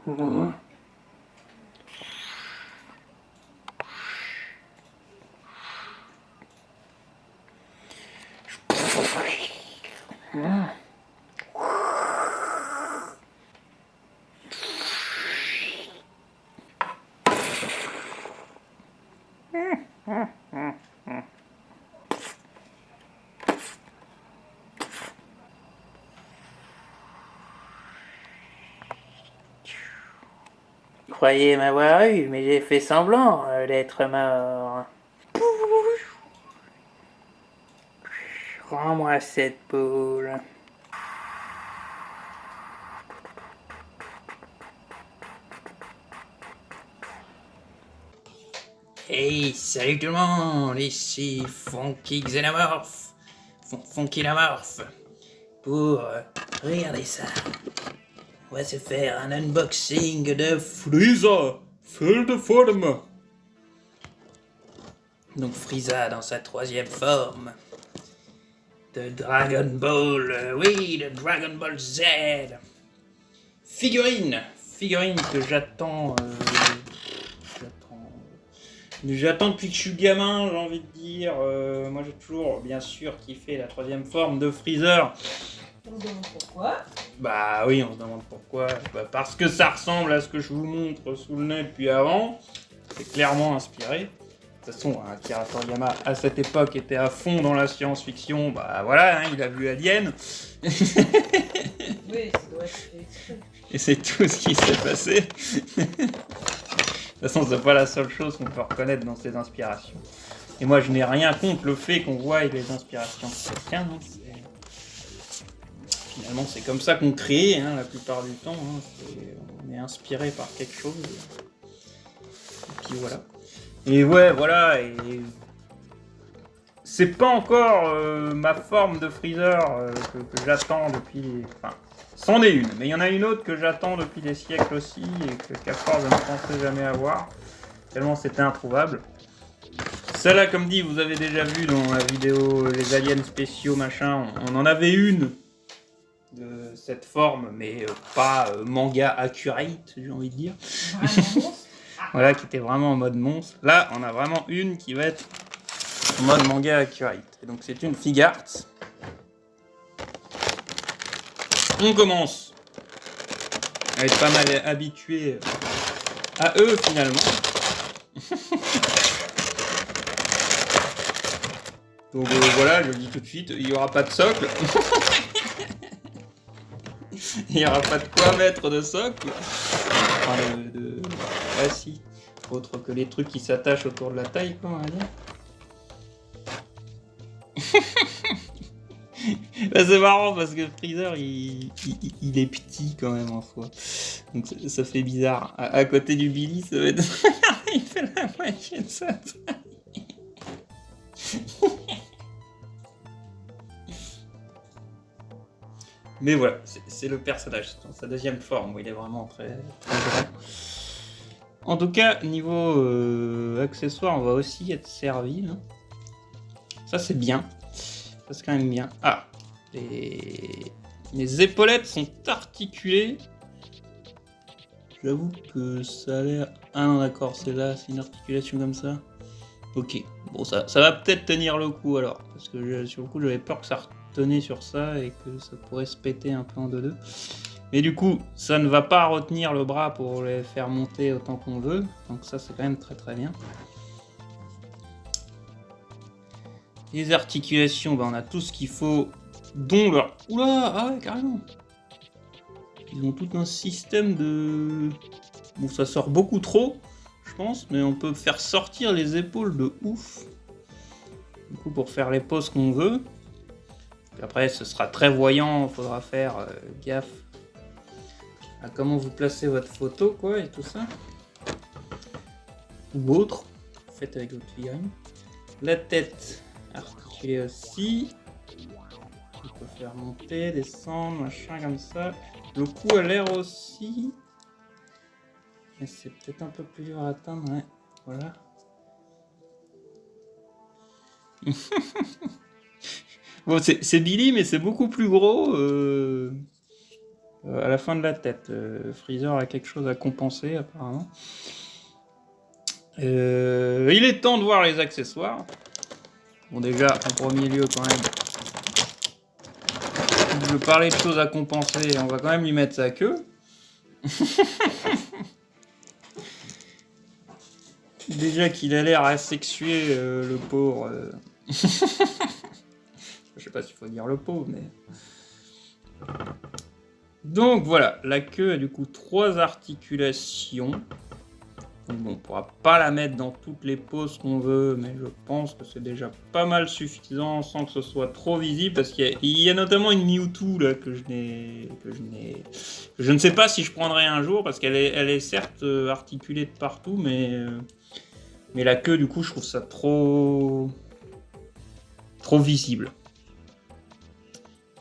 Mhm. Vous croyez m'avoir eu, mais j'ai fait semblant d'être mort. Rends-moi cette boule. Hey, salut tout le monde, ici Funky Xenomorph, Funky Lamorph, pour regarder ça. On va se faire un unboxing de Frieza, feu de forme. Donc Frieza dans sa troisième forme de Dragon Ball, oui, de Dragon Ball Z. Figurine que j'attends depuis que je suis gamin, j'ai envie de dire. Moi j'ai toujours bien sûr kiffé la troisième forme de Freezer. On se demande pourquoi. Bah oui, on se demande pourquoi. Bah parce que ça ressemble à ce que je vous montre sous le nez depuis avant. C'est clairement inspiré. De toute façon, Akira Toriyama à cette époque était à fond dans la science-fiction. Bah voilà, il a vu Alien. Oui, ça doit être exprès. Et c'est tout ce qui s'est passé. De toute façon, c'est pas la seule chose qu'on peut reconnaître dans ses inspirations. Et moi, je n'ai rien contre le fait qu'on voit les inspirations de quelqu'un. Finalement, c'est comme ça qu'on crée, la plupart du temps. On est inspiré par quelque chose. Et puis voilà. Et ouais, voilà. Et c'est pas encore ma forme de Freezer que j'attends depuis. Enfin, c'en est une, mais il y en a une autre que j'attends depuis des siècles aussi et qu'à force je ne pensais jamais avoir. Tellement c'était introuvable. Celle-là, comme dit, vous avez déjà vu dans la vidéo les aliens spéciaux, machin. On en avait une de cette forme, mais pas manga accurate, j'ai envie de dire. Voilà, qui était vraiment en mode monstre. Là, on a vraiment une qui va être en mode manga accurate. Et donc, c'est une Figart. On commence à être pas mal habitué à eux, finalement. Donc voilà, je le dis tout de suite, il n'y aura pas de socle. Il n'y aura pas de quoi mettre de socle. Enfin, Ah si. Autre que les trucs qui s'attachent autour de la taille, quoi, on va dire. Bah, c'est marrant parce que Freezer, il est petit quand même en soi. Donc ça fait bizarre. À côté du Billy, ça va être... il fait la moitié de sa taille. Mais voilà, c'est le personnage dans sa deuxième forme où il est vraiment très, très grand. En tout cas, niveau accessoires, on va aussi être servi. Là. Ça, c'est bien. Ça, c'est quand même bien. Ah, les épaulettes sont articulées. J'avoue que ça a l'air... Ah non, d'accord, c'est là, c'est une articulation comme ça. Ok, bon, ça va peut-être tenir le coup alors. Parce que sur le coup, j'avais peur que ça retenait sur ça et que ça pourrait se péter un peu en deux. Mais du coup, ça ne va pas retenir le bras pour les faire monter autant qu'on veut. Donc ça, c'est quand même très très bien. Les articulations, on a tout ce qu'il faut, dont leur... Oula, ah ouais, carrément. Ils ont tout un système de... Bon, ça sort beaucoup trop, je pense, mais on peut faire sortir les épaules de ouf. Du coup, pour faire les poses qu'on veut. Puis après, ce sera très voyant, il faudra faire gaffe à comment vous placez votre photo, quoi, et tout ça. Ou autre, faites avec votre figurine. La tête articulée aussi. On peut faire monter, descendre, machin comme ça. Le cou a l'air aussi. Mais c'est peut-être un peu plus dur à atteindre, ouais. Voilà. Bon, c'est Billy, mais c'est beaucoup plus gros. à la fin de la tête. Freezer a quelque chose à compenser apparemment. Il est temps de voir les accessoires. Bon, déjà, en premier lieu, quand même, je parlais de choses à compenser, on va quand même lui mettre sa queue. Déjà qu'il a l'air asexué, le pauvre. Je sais pas s'il faut dire le pauvre, mais... Donc voilà, la queue a du coup 3 articulations. Bon, on pourra pas la mettre dans toutes les poses qu'on veut, mais je pense que c'est déjà pas mal suffisant sans que ce soit trop visible, parce qu'il y a notamment une Mewtwo là que je ne sais pas si je prendrai un jour, parce qu'elle est certes articulée de partout, mais la queue du coup je trouve ça trop visible.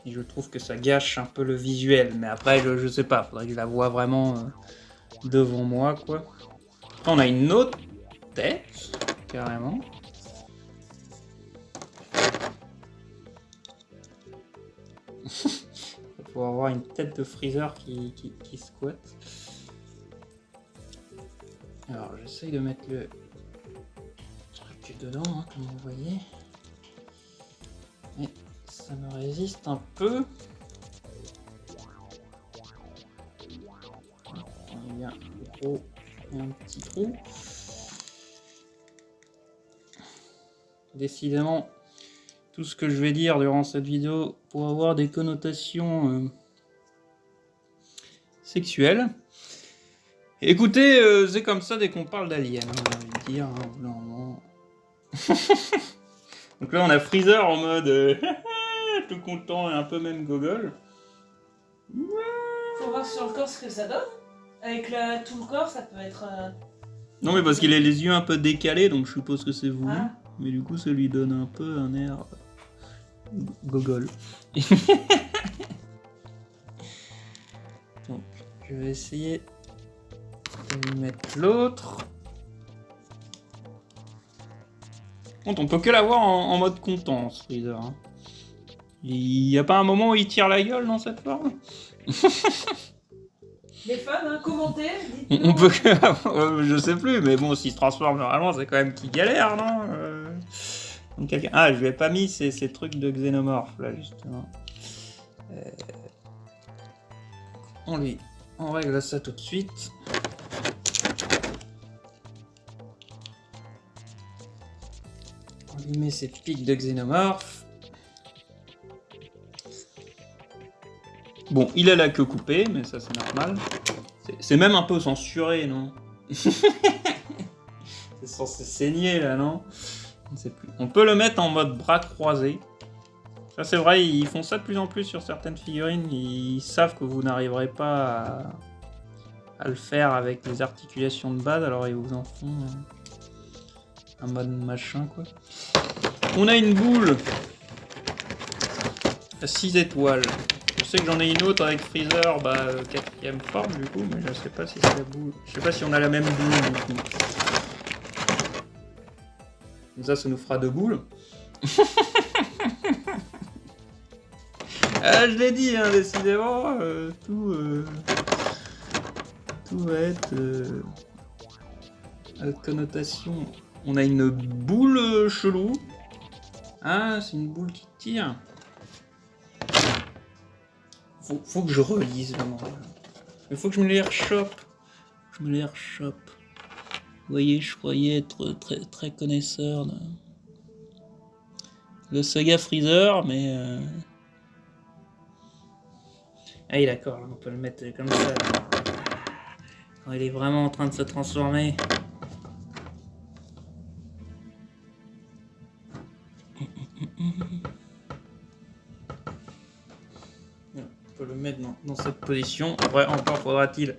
Et je trouve que ça gâche un peu le visuel, mais après je sais pas, faudrait que je la voie vraiment devant moi quoi. On a une autre tête, carrément. Il va pouvoir avoir une tête de Freezer qui squatte. Alors, j'essaye de mettre le truc dedans, hein, comme vous voyez. Mais ça me résiste un peu. Il y a un gros... et un petit trou. Décidément, tout ce que je vais dire durant cette vidéo pour avoir des connotations sexuelles. Écoutez, c'est comme ça dès qu'on parle d'aliens, hein, j'ai envie de dire. Hein, non. Donc là, on a Freezer en mode tout content et un peu même gogol. Faut voir sur le corps ce que ça donne. Avec tout le corps, ça peut être... Non mais parce qu'il a les yeux un peu décalés, donc je suppose que c'est voulu. Ah. Mais du coup ça lui donne un peu un air gogol. Donc je vais essayer de lui mettre l'autre. On peut que l'avoir en mode content ce Freezer. Hein. Il n'y a pas un moment où il tire la gueule dans cette forme? Les fans, hein, commentez, on peut que... je sais plus, mais bon, s'il se transforme normalement, c'est quand même qu'il galère, non Donc, ah, je lui ai pas mis ces trucs de xénomorphe, là, justement. On règle ça tout de suite. On lui met ses pics de xénomorphe. Bon, il a la queue coupée, mais ça c'est normal. C'est même un peu censuré, non? C'est censé saigner là, non? On sait plus. On peut le mettre en mode bras croisés. Ça c'est vrai, ils font ça de plus en plus sur certaines figurines. Ils savent que vous n'arriverez pas à le faire avec les articulations de base, alors ils vous en font un mode machin quoi. On a une boule à 6 étoiles. Je sais que j'en ai une autre avec Freezer, 4ème forme du coup, mais je sais pas si c'est la boule. Je sais pas si on a la même boule du coup. Comme ça nous fera 2 boules. Ah, je l'ai dit, hein, décidément, tout va être à connotation. On a une boule chelou. Ah, c'est une boule qui tire. Faut que je relise vraiment. Il faut que je me les rechoppe. Vous voyez, je croyais être très connaisseur de le saga Freezer, mais... Ah oui, d'accord, on peut le mettre comme ça. Là. Quand il est vraiment en train de se transformer. On peut le mettre dans cette position. Après, encore faudra-t-il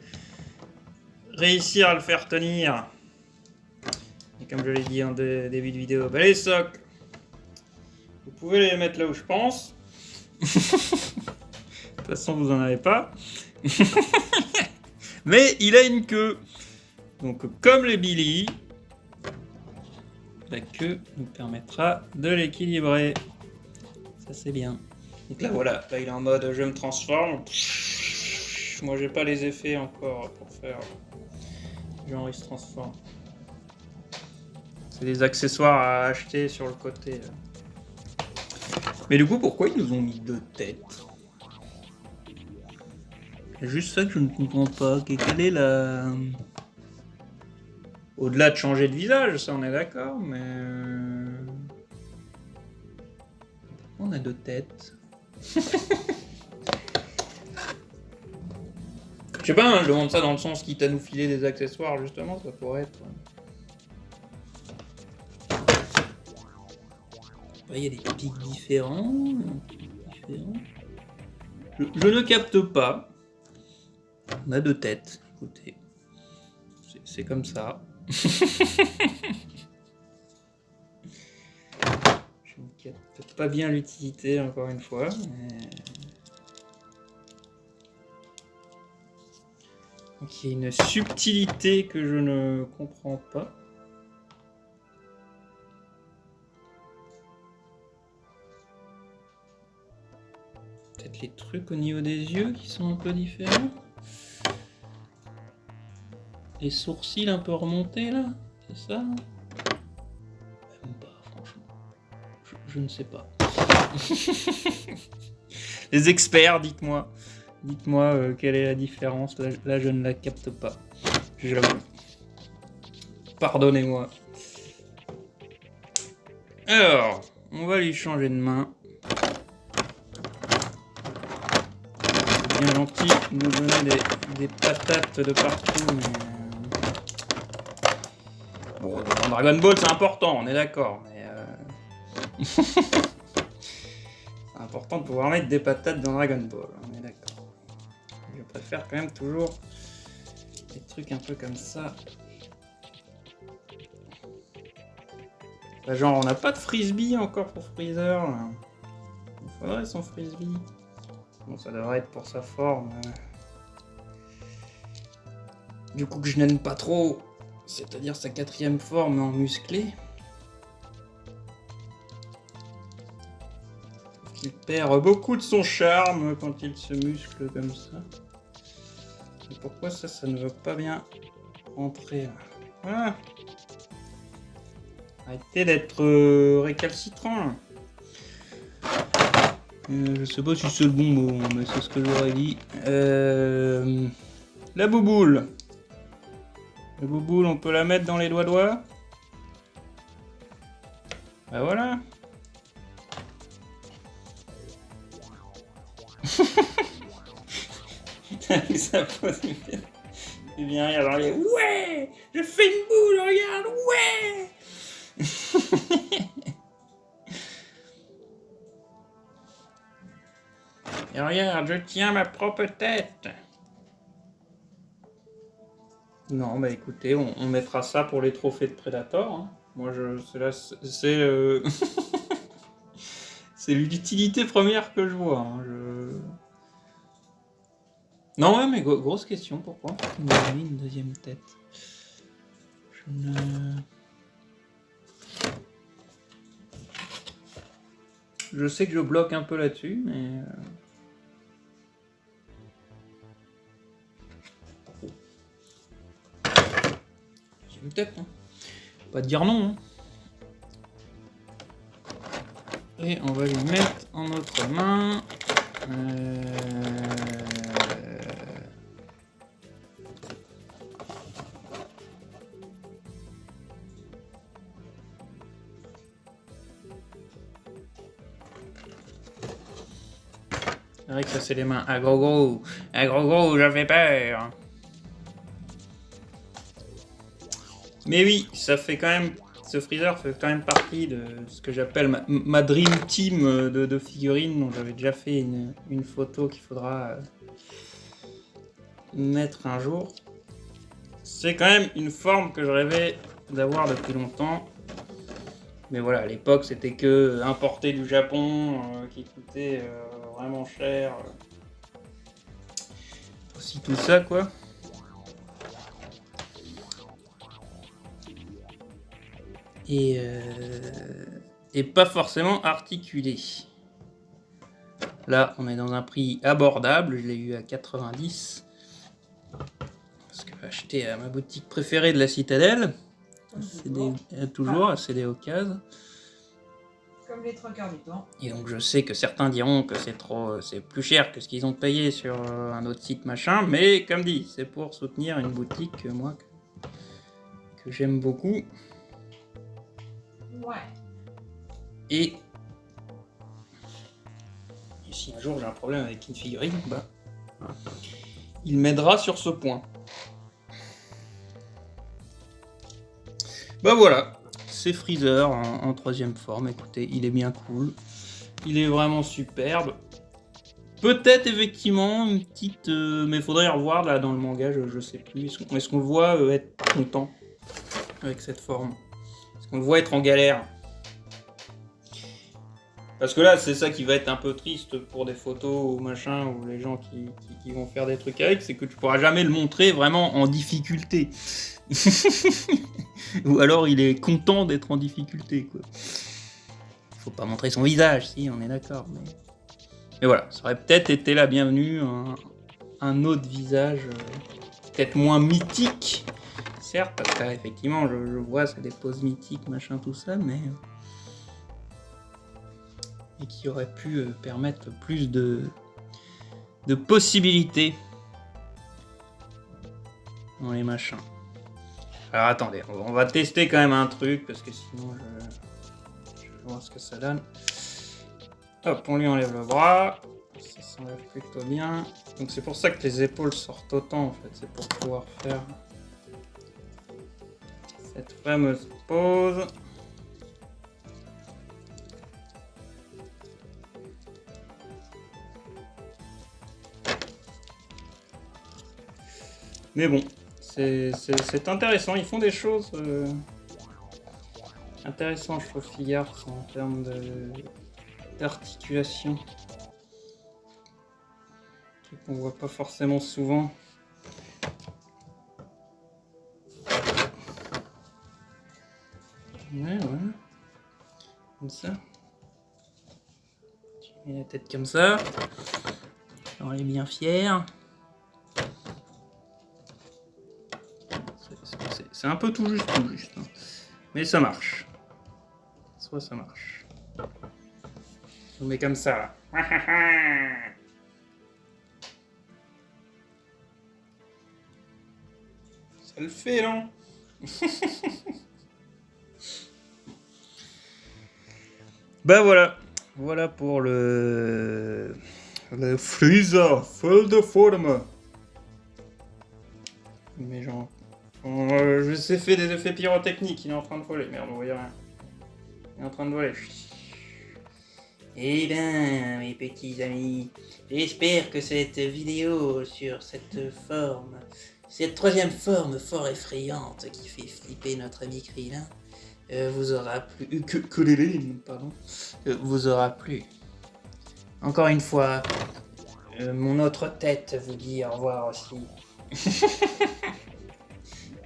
réussir à le faire tenir. Et comme je l'ai dit en début de vidéo, les socs, vous pouvez les mettre là où je pense. De toute façon, vous en avez pas. Mais il a une queue. Donc, comme les Billy, la queue nous permettra de l'équilibrer. Ça, c'est bien. Donc là, voilà. Là, il est en mode je me transforme. Switch, moi j'ai pas les effets encore pour faire genre il se transforme. C'est des accessoires à acheter sur le côté. Mais du coup, pourquoi ils nous ont mis 2 têtes? C'est juste ça que je ne comprends pas. Quelle est la... Au-delà de changer de visage, ça on est d'accord, mais... On a 2 têtes. Je sais pas, hein, je demande ça dans le sens quitte à nous filer des accessoires, justement, ça pourrait être... Il y a des pics différents. Je ne capte pas. On a 2 têtes, écoutez. C'est comme ça. Je ne capte pas bien l'utilité, encore une fois. Mais... Donc il y a une subtilité que je ne comprends pas. Peut-être les trucs au niveau des yeux qui sont un peu différents. Les sourcils un peu remontés là, c'est ça? Même pas, franchement. Je ne sais pas. Les experts, dites-moi. Dites-moi quelle est la différence. Là, je ne la capte pas. J'avoue. Pardonnez-moi. Alors, on va lui changer de main. C'est bien gentil de nous donner des patates de partout, mais... Bon, dans Dragon Ball, c'est important, on est d'accord, mais... c'est important de pouvoir mettre des patates dans Dragon Ball, on est d'accord. Je préfère quand même toujours des trucs un peu comme ça. Bah, genre, on n'a pas de frisbee encore pour Freezer, là. Il faudrait son frisbee. Bon, ça devrait être pour sa forme. Du coup, que je n'aime pas trop. C'est-à-dire sa 4e forme en musclé. Il perd beaucoup de son charme quand il se muscle comme ça. Et pourquoi ça ne veut pas bien rentrer là? Voilà. Arrêtez d'être récalcitrant là. Je sais pas si c'est le bon mot, mais c'est ce que j'aurais dit. La bouboule. La bouboule, on peut la mettre dans les doigts. Bah voilà. Ça pose il vient rire dans les... Ouais, je fais une boule, regarde, ouais. Et regarde, je tiens ma propre tête. Non, bah écoutez, on mettra ça pour les trophées de Predator. Hein. Moi, c'est c'est l'utilité première que je vois. Hein. Non, ouais, mais grosse question, pourquoi on a mis une 2e tête? Je sais que je bloque un peu là-dessus, mais... Peut-être, hein. Pas dire non. Hein. Et on va lui mettre en notre main. C'est vrai que ça c'est les mains. Ah gros, j'avais peur. Mais oui, ça fait quand même... Ce Freezer fait quand même partie de ce que j'appelle ma Dream Team de figurines, dont j'avais déjà fait une photo qu'il faudra mettre un jour. C'est quand même une forme que je rêvais d'avoir depuis longtemps. Mais voilà, à l'époque, c'était que importé du Japon, qui coûtait vraiment cher. Aussi tout ça, quoi. Et pas forcément articulé. Là, on est dans un prix abordable, je l'ai eu à 90. acheté à ma boutique préférée de la Citadelle. Toujours, c'est des occasions. Comme les 3 quarts du temps. Et donc je sais que certains diront que c'est plus cher que ce qu'ils ont payé sur un autre site machin, mais comme dit, c'est pour soutenir une boutique que j'aime beaucoup. Ouais. Et si un jour j'ai un problème avec une figurine, bah, il m'aidera sur ce point. Bah voilà, c'est Freezer en 3ème forme. Écoutez, il est bien cool. Il est vraiment superbe. Peut-être effectivement une petite... mais il faudrait revoir là dans le manga, je sais plus. Est-ce qu'on le voit être content avec cette forme? Est-ce qu'on le voit être en galère? Parce que là, c'est ça qui va être un peu triste pour des photos ou machin, ou les gens qui vont faire des trucs avec, c'est que tu pourras jamais le montrer vraiment en difficulté. Ou alors il est content d'être en difficulté, quoi. Faut pas montrer son visage, si, on est d'accord. Mais voilà, ça aurait peut-être été la bienvenue, un autre visage, peut-être moins mythique, certes, parce qu'effectivement, je vois, c'est des poses mythiques, machin, tout ça, mais... et qui aurait pu permettre plus de possibilités dans les machins. Alors attendez, on va tester quand même un truc, parce que sinon je vais voir ce que ça donne. Hop, on lui enlève le bras, ça s'enlève plutôt bien. Donc c'est pour ça que les épaules sortent autant en fait, c'est pour pouvoir faire cette fameuse pose. Mais bon, c'est intéressant, ils font des choses intéressantes, je trouve, Figart, en termes d'articulation. Truc qu'on voit pas forcément souvent. Ouais. Comme ça. Tu mets la tête comme ça. On est bien fier. C'est un peu tout juste. Hein. Mais ça marche. Soit ça marche. On met comme ça, là. Ça le fait, non? Bah voilà. Voilà pour le Freezer full de forme. Mais genre... je sais faire des effets pyrotechniques, il est en train de voler. Merde, on voyait rien. Il est en train de voler. Eh ben, mes petits amis, j'espère que cette vidéo sur cette forme, cette 3ème forme fort effrayante qui fait flipper notre ami Krillin, vous aura plu. Vous aura plu. Encore une fois, mon autre tête vous dit au revoir aussi.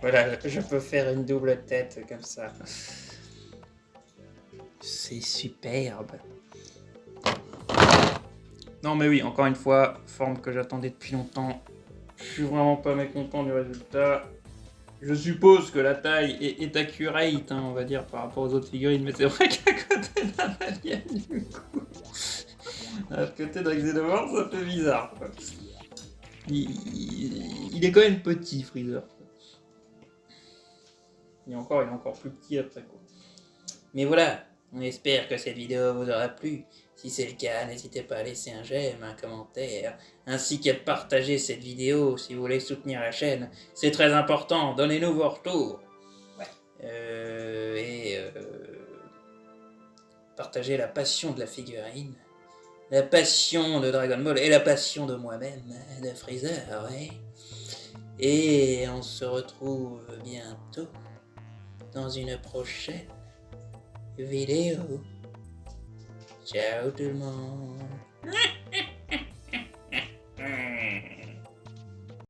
Voilà, je peux faire une double tête comme ça. C'est superbe. Non mais oui, encore une fois, forme que j'attendais depuis longtemps. Je suis vraiment pas mécontent du résultat. Je suppose que la taille est accurate, hein, on va dire, par rapport aux autres figurines, mais c'est vrai qu'à côté d'un alien, du coup... à côté d'un Xenomorph, ça fait bizarre, quoi. Il est quand même petit, Freezer. Il est encore plus petit après, quoi. Mais voilà, on espère que cette vidéo vous aura plu. Si c'est le cas, n'hésitez pas à laisser un j'aime, un commentaire, ainsi qu'à partager cette vidéo si vous voulez soutenir la chaîne. C'est très important, donnez-nous vos retours. Ouais. Partagez la passion de la figurine, la passion de Dragon Ball et la passion de moi-même, de Freezer, ouais. Et on se retrouve bientôt dans une prochaine vidéo. Ciao tout le monde.